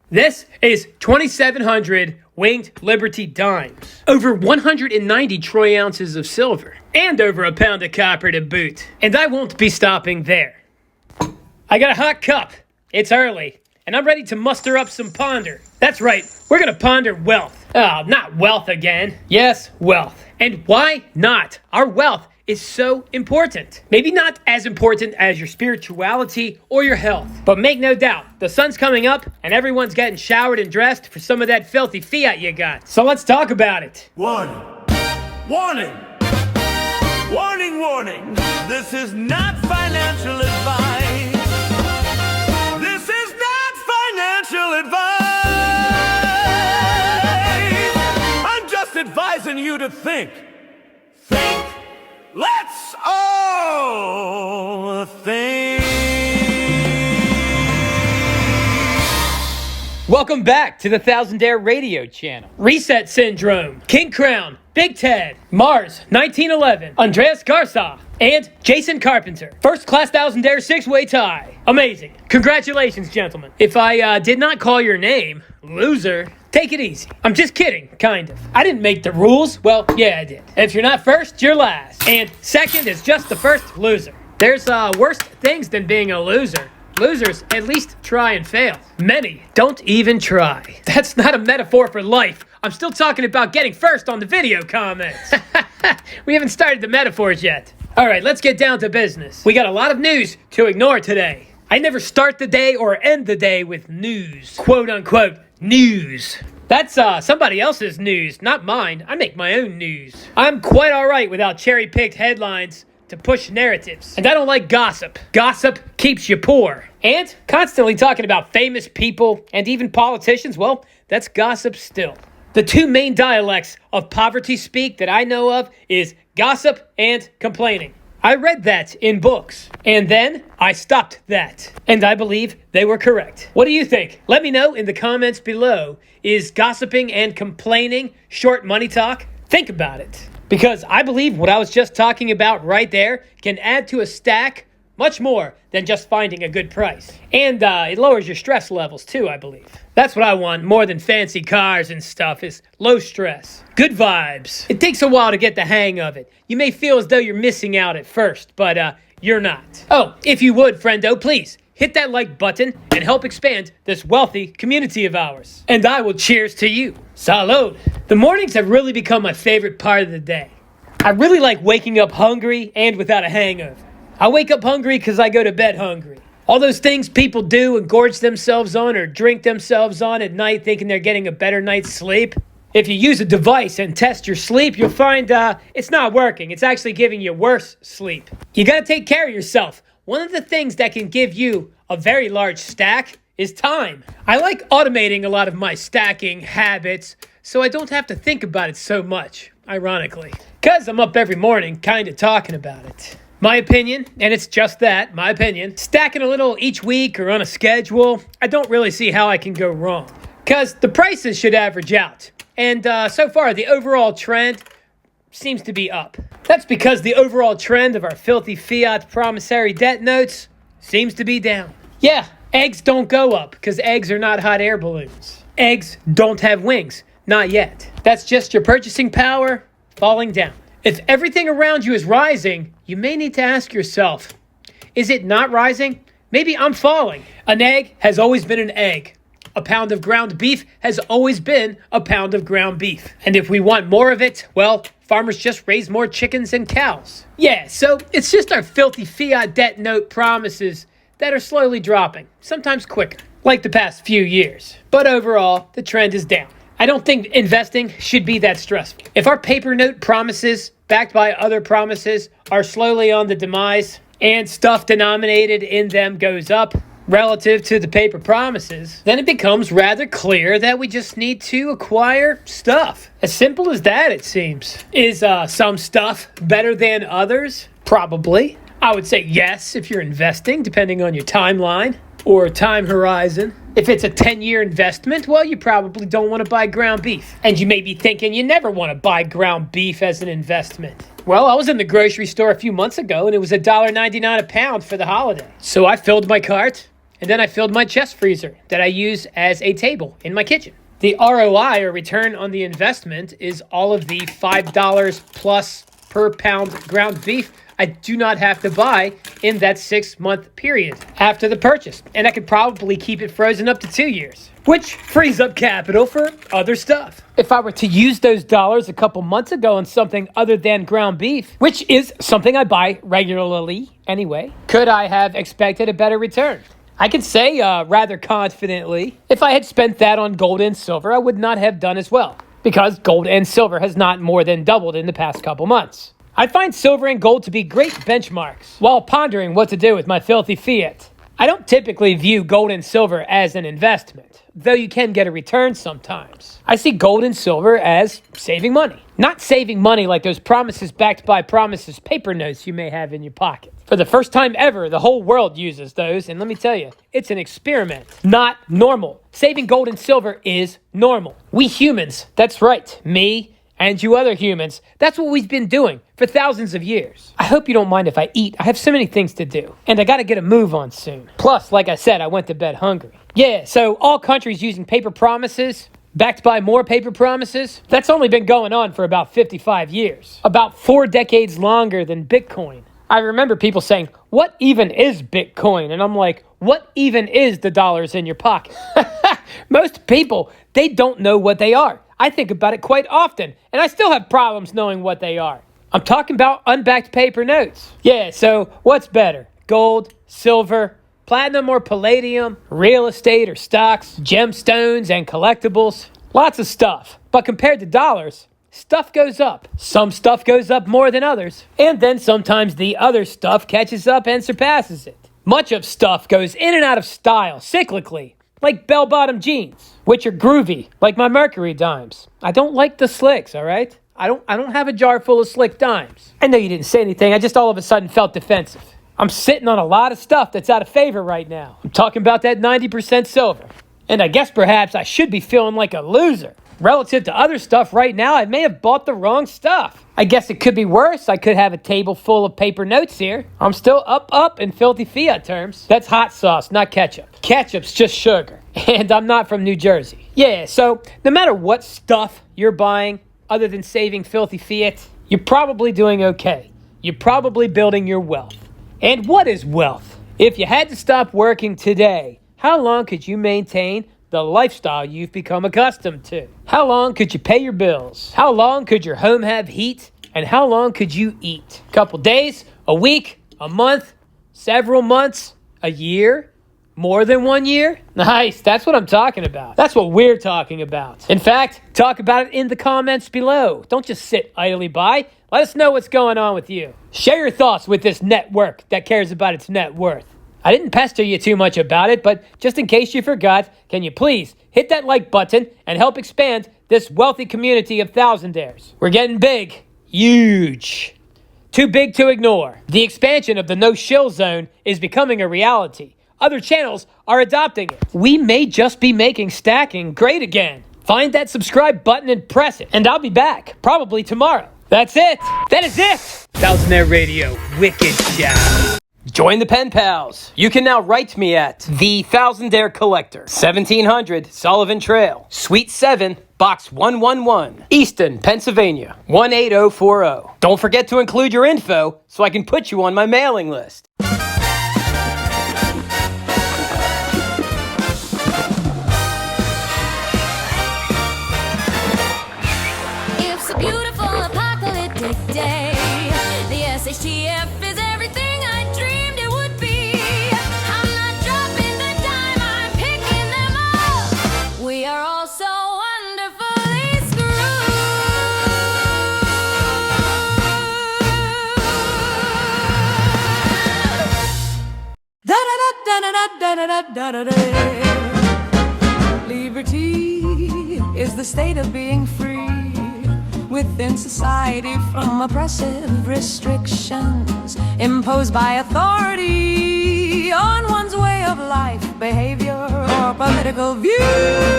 This is 2,700 winged Liberty dimes, over 190 troy ounces of silver, and over a pound of copper to boot. And I won't be stopping there. I got a hot cup. It's early, and I'm ready to muster up some ponder. That's right, we're gonna ponder wealth. Oh, not wealth again. Yes, wealth. And why not? Our wealth is so important. Maybe not as important as your spirituality or your health. But make no doubt, the sun's coming up and everyone's getting showered and dressed for some of that filthy Fiat you got. So let's talk about it. Warning. Warning. Warning, warning. This is not financial advice. This is not financial advice. I'm just advising you to think. Think. Let's all think. Welcome back to the Thousandaire Radio Channel. Reset Syndrome, King Crown, Big Ted, Mars, 1911, Andreas Garza, and Jason Carpenter. First class Thousandaire six-way tie. Amazing. Congratulations, gentlemen. If I did not call your name, loser, take it easy. I'm just kidding, kind of. I didn't make the rules. Well, yeah, I did. If you're not first, you're last. And second is just the first loser. There's worse things than being a loser. Losers at least try and fail. Many don't even try. That's not a metaphor for life. I'm still talking about getting first on the video comments. We haven't started the metaphors yet. All right, let's get down to business. We got a lot of news to ignore today. I never start the day or end the day with news. Quote unquote, news. That's somebody else's news, not mine. I make my own news. I'm quite all right without cherry-picked headlines to push narratives. And I don't like gossip. Gossip keeps you poor. And constantly talking about famous people and even politicians, well, that's gossip still. The two main dialects of poverty speak that I know of is gossip and complaining. I read that in books, and then I stopped that. And I believe they were correct. What do you think? Let me know in the comments below. Is gossiping and complaining short money talk? Think about it. Because I believe what I was just talking about right there can add to a stack much more than just finding a good price. And it lowers your stress levels too, I believe. That's what I want more than fancy cars and stuff, is low stress. Good vibes. It takes a while to get the hang of it. You may feel as though you're missing out at first, but you're not. Oh, if you would, friendo, please hit that like button and help expand this wealthy community of ours. And I will cheers to you. Salud. The mornings have really become my favorite part of the day. I really like waking up hungry and without a hangover. I wake up hungry because I go to bed hungry. All those things people do and gorge themselves on or drink themselves on at night thinking they're getting a better night's sleep. If you use a device and test your sleep, you'll find it's not working. It's actually giving you worse sleep. You gotta take care of yourself. One of the things that can give you a very large stack is time. I like automating a lot of my stacking habits so I don't have to think about it so much, ironically. Because I'm up every morning kind of talking about it. My opinion, and it's just that, my opinion, stacking a little each week or on a schedule, I don't really see how I can go wrong. Because the prices should average out. And so far, the overall trend seems to be up. That's because the overall trend of our filthy Fiat promissory debt notes seems to be down. Yeah, eggs don't go up because eggs are not hot air balloons. Eggs don't have wings, not yet. That's just your purchasing power falling down. If everything around you is rising, you may need to ask yourself, is it not rising? Maybe I'm falling. An egg has always been an egg. A pound of ground beef has always been a pound of ground beef. And if we want more of it, well, farmers just raise more chickens and cows. Yeah, so it's just our filthy Fiat debt note promises that are slowly dropping, sometimes quicker, like the past few years. But overall, the trend is down. I don't think investing should be that stressful. If our paper note promises, backed by other promises, are slowly on the demise, and stuff denominated in them goes up relative to the paper promises, then it becomes rather clear that we just need to acquire stuff. As simple as that, it seems. Is some stuff better than others? Probably. I would say yes if you're investing, depending on your timeline or time horizon. If it's a 10-year investment, well, you probably don't want to buy ground beef. And you may be thinking you never want to buy ground beef as an investment. Well, I was in the grocery store a few months ago, and it was $1.99 a pound for the holiday. So I filled my cart, And then I filled my chest freezer that I use as a table in my kitchen. The ROI, or return on the investment, is all of the $5 plus per pound ground beef I do not have to buy in that 6-month period after the purchase. And I could probably keep it frozen up to 2 years, which frees up capital for other stuff. If I were to use those dollars a couple months ago on something other than ground beef, which is something I buy regularly anyway, could I have expected a better return? I can say rather confidently, if I had spent that on gold and silver, I would not have done as well, because gold and silver has not more than doubled in the past couple months. I find silver and gold to be great benchmarks while pondering what to do with my filthy Fiat. I don't typically view gold and silver as an investment, though you can get a return sometimes. I see gold and silver as saving money. Not saving money like those promises backed by promises paper notes you may have in your pocket. For the first time ever, the whole world uses those, and let me tell you, it's an experiment, not normal. Saving gold and silver is normal. We humans, that's right, me and you other humans, that's what we've been doing for thousands of years. I hope you don't mind if I eat. I have so many things to do, and I gotta get a move on soon. Plus, like I said, I went to bed hungry. Yeah, so all countries using paper promises, backed by more paper promises, that's only been going on for about 55 years. About 4 decades longer than Bitcoin. I remember people saying, what even is Bitcoin? And I'm like, what even is the dollars in your pocket? Most people, they don't know what they are. I think about it quite often, and I still have problems knowing what they are. I'm talking about unbacked paper notes. Yeah, so what's better? Gold, silver, platinum or palladium, real estate or stocks, gemstones and collectibles? Lots of stuff. But compared to dollars, stuff goes up. Some stuff goes up more than others. And then sometimes the other stuff catches up and surpasses it. Much of stuff goes in and out of style, cyclically, like bell-bottom jeans, which are groovy, like my Mercury dimes. I don't like the slicks, all right? I don't have a jar full of slick dimes. I know you didn't say anything. I just all of a sudden felt defensive. I'm sitting on a lot of stuff that's out of favor right now. I'm talking about that 90% silver. And I guess perhaps I should be feeling like a loser. Relative to other stuff right now, I may have bought the wrong stuff. I guess it could be worse. I could have a table full of paper notes here. I'm still up in filthy Fiat terms. That's hot sauce, not ketchup. Ketchup's just sugar. And I'm not from New Jersey. Yeah, so no matter what stuff you're buying, other than saving filthy Fiat, you're probably doing okay. You're probably building your wealth. And what is wealth? If you had to stop working today, how long could you maintain the lifestyle you've become accustomed to? How long could you pay your bills? How long could your home have heat? And how long could you eat? A couple days? A week? A month? Several months? A year? More than 1 year? Nice, that's what I'm talking about. That's what we're talking about. In fact, talk about it in the comments below. Don't just sit idly by. Let us know what's going on with you. Share your thoughts with this network that cares about its net worth. I didn't pester you too much about it, but just in case you forgot, can you please hit that like button and help expand this wealthy community of thousandaires? We're getting big. Huge. Too big to ignore. The expansion of the no-shill zone is becoming a reality. Other channels are adopting it. We may just be making stacking great again. Find that subscribe button and press it. And I'll be back, probably tomorrow. That's it. That is it. Thousandaire Radio, wicked shout. Join the pen pals. You can now write me at The Thousandaire Collector, 1700 Sullivan Trail, Suite 7, Box 111, Easton, Pennsylvania, 18040. Don't forget to include your info so I can put you on my mailing list. It's a beautiful apocalyptic day. The SHTF is everything I dreamed it would be. I'm not dropping the dime, I'm picking them up. We are all so wonderfully screwed. Da da da da da da da da da. Liberty is the state of being free within society from oppressive restrictions imposed by authority on one's way of life, behavior, or political views.